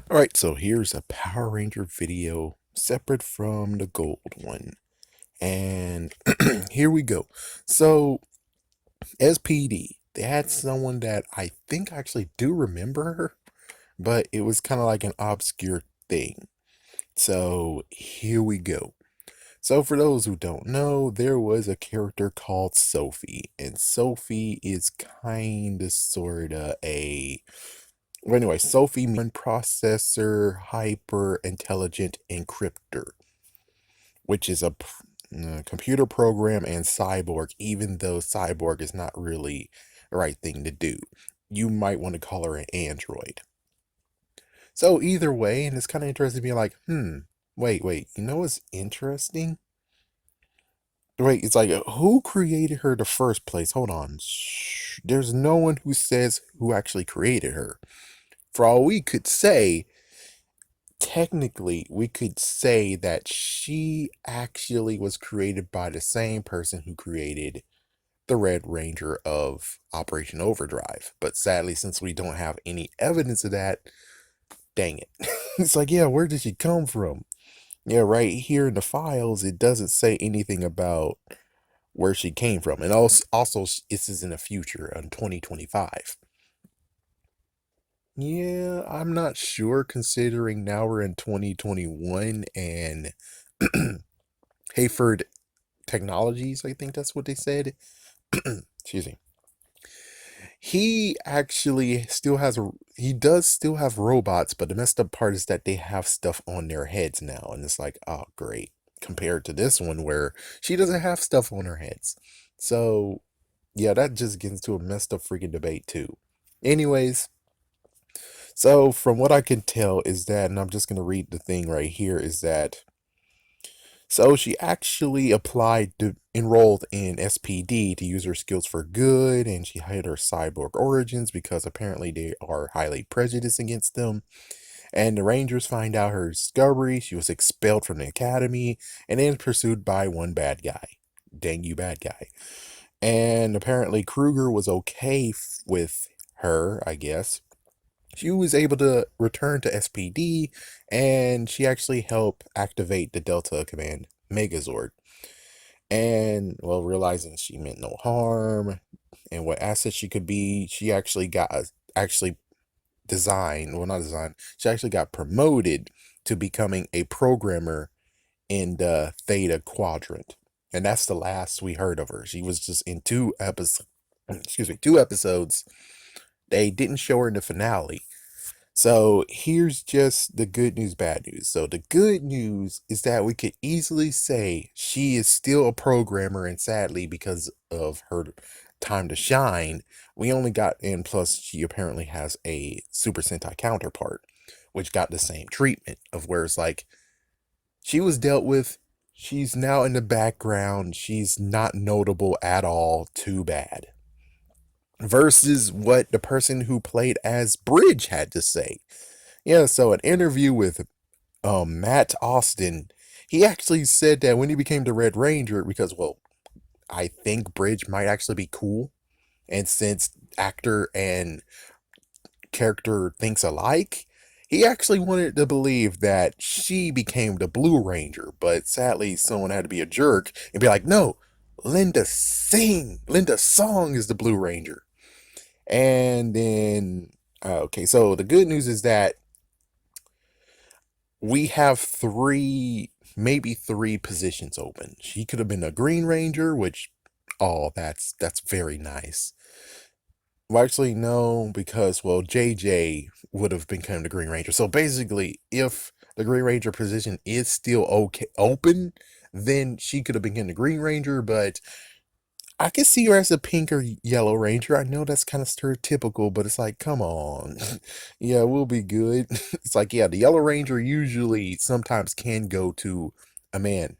All right, so here's a Power Ranger video separate from the gold one. And here we go. So, SPD, they had someone that I think I actually do remember her, but it was kind of like an obscure thing. So, here we go. So, for those who don't know, there was a character called Sophie, and Sophie is kind of sort of a well, anyway, Sophie processor hyper intelligent encryptor, which is a computer program and cyborg, even though cyborg is not really the right thing to do. You might want to call her an android. So either way, and it's kind of interesting being like, wait, you know what's interesting? Wait, it's like, who created her the first place? Hold on. Shh. There's no one who says who actually created her. For all we could say, technically we could say that she actually was created by the same person who created the Red Ranger of Operation Overdrive. But sadly, since we don't have any evidence of that, dang it. It's like, yeah, where did she come from? Yeah, right here in the files, it doesn't say anything about where she came from. And also this is in the future, in 2025. Yeah, I'm not sure considering now we're in 2021 and Hayford Technologies, I think that's what they said. Excuse me. He actually still has he does still have robots, but the messed up part is that they have stuff on their heads now, and it's like, oh great, compared to this one where she doesn't have stuff on her heads. So yeah, that just gets into a messed up freaking debate too. Anyways, so from what I can tell is that, and I'm just gonna read the thing right here, is that so she actually applied to enrolled in SPD to use her skills for good, and she hid her cyborg origins because apparently they are highly prejudiced against them. And the Rangers find out her discovery. She was expelled from the academy and then pursued by one bad guy. Dang you, bad guy. And apparently Kruger was okay with her, I guess. She was able to return to SPD, and she actually helped activate the Delta Command Megazord. And, well, realizing she meant no harm and what asset she could be, she actually actually designed, well, not designed, she actually got promoted to becoming a programmer in the Theta Quadrant. And that's the last we heard of her. She was just in two episodes. They didn't show her in the finale. So here's just the good news, bad news. So the good news is that we could easily say she is still a programmer, and sadly, because of her time to shine, we only got in. Plus, she apparently has a Super Sentai counterpart, which got the same treatment of where it's like she was dealt with. She's now in the background. She's not notable at all. Too bad. Versus what the person who played as Bridge had to say. Yeah, so an interview with Matt Austin, he actually said that when he became the Red Ranger, because, well, I think Bridge might actually be cool, and since actor and character thinks alike, he actually wanted to believe that she became the Blue Ranger, but sadly, someone had to be a jerk and be like, no, Linda Song is the Blue Ranger. And then, okay, so the good news is that we have maybe three positions open. She could have been a Green Ranger, which, oh, that's very nice. Well, actually, no, because, well, JJ would have become the Green Ranger. So basically, if the Green Ranger position is still okay open, then she could have become the Green Ranger, but I could see her as a pink or yellow ranger. I know that's kind of stereotypical, but it's like, come on. Yeah, we'll be good. It's like, yeah, the yellow ranger usually sometimes can go to a man,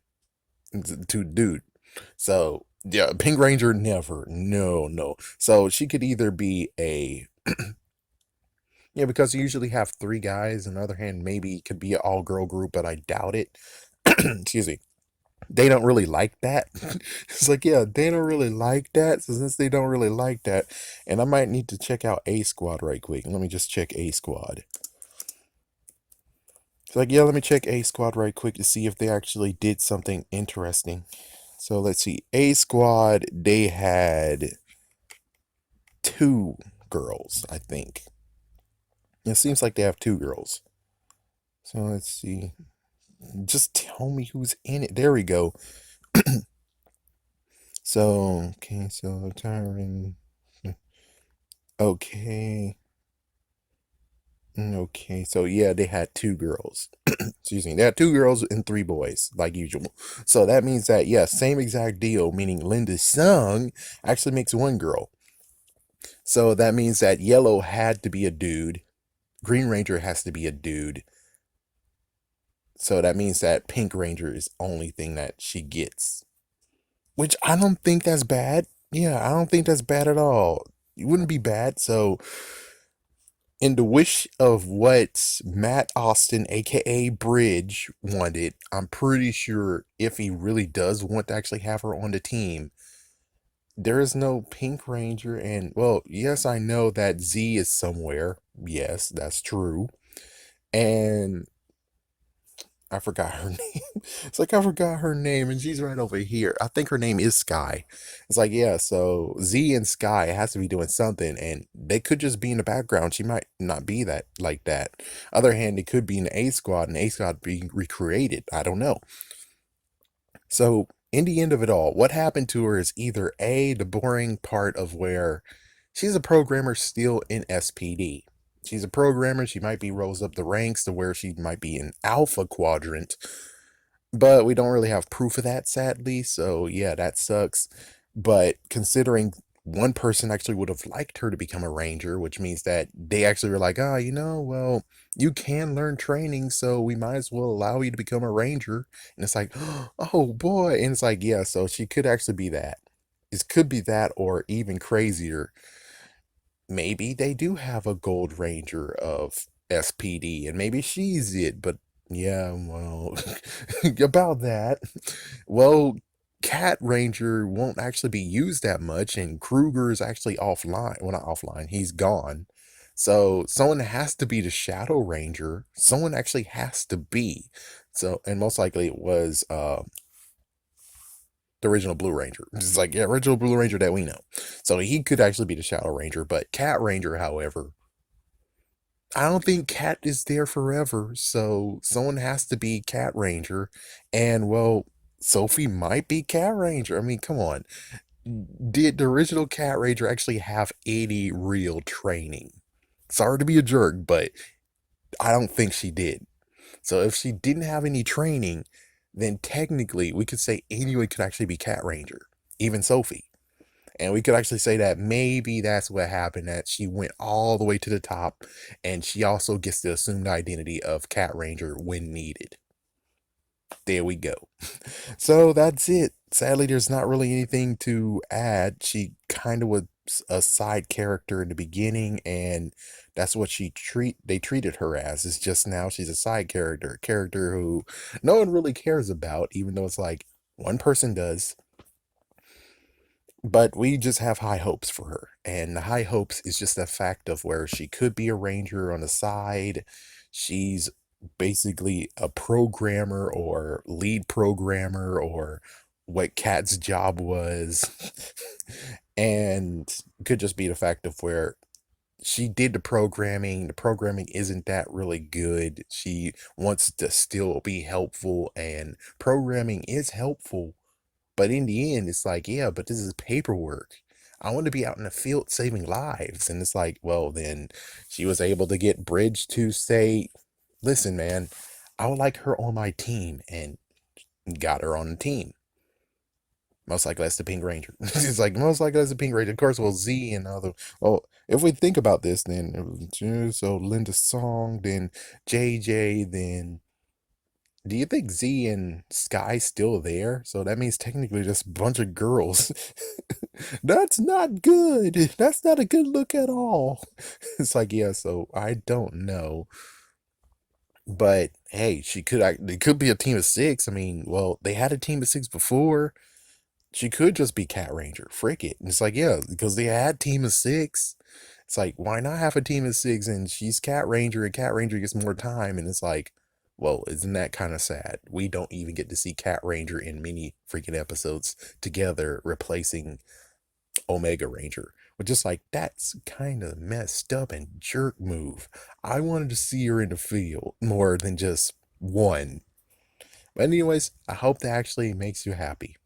to dude. So, yeah, pink ranger never. No, no. So she could either be a, yeah, because you usually have three guys. On the other hand, maybe it could be an all girl group, but I doubt it. Excuse me. They don't really like that. It's like, yeah, they don't really like that. So since they don't really like that, and I might need to check out A Squad right quick. Let me just check A Squad. It's like, yeah, let me check A Squad right quick to see if they actually did something interesting. So let's see. A Squad, they had two girls, I think. It seems like they have two girls. So let's see. Just tell me who's in it. There we go. So, okay, so Tyron. Okay. Okay, so yeah, they had two girls. Excuse me. They had two girls and three boys, like usual. So that means that, yeah, same exact deal, meaning Linda Sung actually makes one girl. So that means that Yellow had to be a dude. Green Ranger has to be a dude. So that means that Pink Ranger is the only thing that she gets. Which I don't think that's bad. Yeah, I don't think that's bad at all. It wouldn't be bad. So in the wish of what Matt Austin, aka Bridge, wanted, I'm pretty sure if he really does want to actually have her on the team, there is no Pink Ranger. And well, yes, I know that Z is somewhere. Yes, that's true. And I forgot her name. It's like I forgot her name, and she's right over here. I think her name is Sky. It's like, yeah, so Z and Sky has to be doing something, and they could just be in the background. She might not be that like that. Other hand, it could be in the A Squad, and A Squad being recreated. I don't know. So in the end of it all, what happened to her is either A, the boring part of where she's a programmer still in SPD. She's a programmer. She might be rose up the ranks to where she might be in Alpha Quadrant, but we don't really have proof of that, sadly. So yeah, that sucks. But considering one person actually would have liked her to become a ranger, which means that they actually were like, ah, well, you can learn training, so we might as well allow you to become a ranger. And it's like, oh boy. And it's like, yeah, so she could actually be that. It could be that, or even crazier, maybe they do have a Gold Ranger of SPD, and maybe she's it. But yeah, well, about that, well, Cat Ranger won't actually be used that much, and Kruger is actually offline. Well, not offline, he's gone. So someone has to be the Shadow Ranger. Someone actually has to be. So, and most likely it was the original Blue Ranger. It's like, yeah, original Blue Ranger that we know. So he could actually be the Shadow Ranger, but Cat Ranger, however, I don't think Cat is there forever. So someone has to be Cat Ranger. And well, Sophie might be Cat Ranger. I mean, come on. Did the original Cat Ranger actually have any real training? Sorry to be a jerk, but I don't think she did. So if she didn't have any training, then technically we could say anyone could actually be Cat Ranger, even Sophie. And we could actually say that maybe that's what happened, that she went all the way to the top, and she also gets the assumed identity of Cat Ranger when needed. There we go. So that's it. Sadly, there's not really anything to add. She kind of was a side character in the beginning, and that's what they treated her as. It's just now she's a side character, a character who no one really cares about, even though it's like one person does. But we just have high hopes for her. And the high hopes is just the fact of where she could be a ranger on the side. She's basically a programmer or lead programmer or what Kat's job was. And could just be the fact of where she did the programming. The programming isn't that really good. She wants to still be helpful, and programming is helpful, but in the end, it's like, yeah, but this is paperwork. I want to be out in the field saving lives. And it's like, well, then she was able to get Bridge to say, listen, man, I would like her on my team, and got her on the team. Most likely that's the Pink Ranger. It's like, most likely that's the Pink Ranger. Of course, well, Z and other. Well, if we think about this, then so Linda Song, then JJ, then do you think Z and Sky still there? So that means technically just a bunch of girls. That's not good. That's not a good look at all. It's like, yeah, so I don't know. But hey, it could be a team of six. I mean, well, they had a team of six before. She could just be Cat Ranger. Frick it. And it's like, yeah, because they had team of six. It's like, why not have a team of six and she's Cat Ranger and Cat Ranger gets more time? And it's like, Well, isn't that kind of sad? We don't even get to see Cat Ranger in many freaking episodes together, replacing Omega Ranger. Which is like, that's kind of messed up and jerk move. I wanted to see her in the field more than just one. But anyways, I hope that actually makes you happy.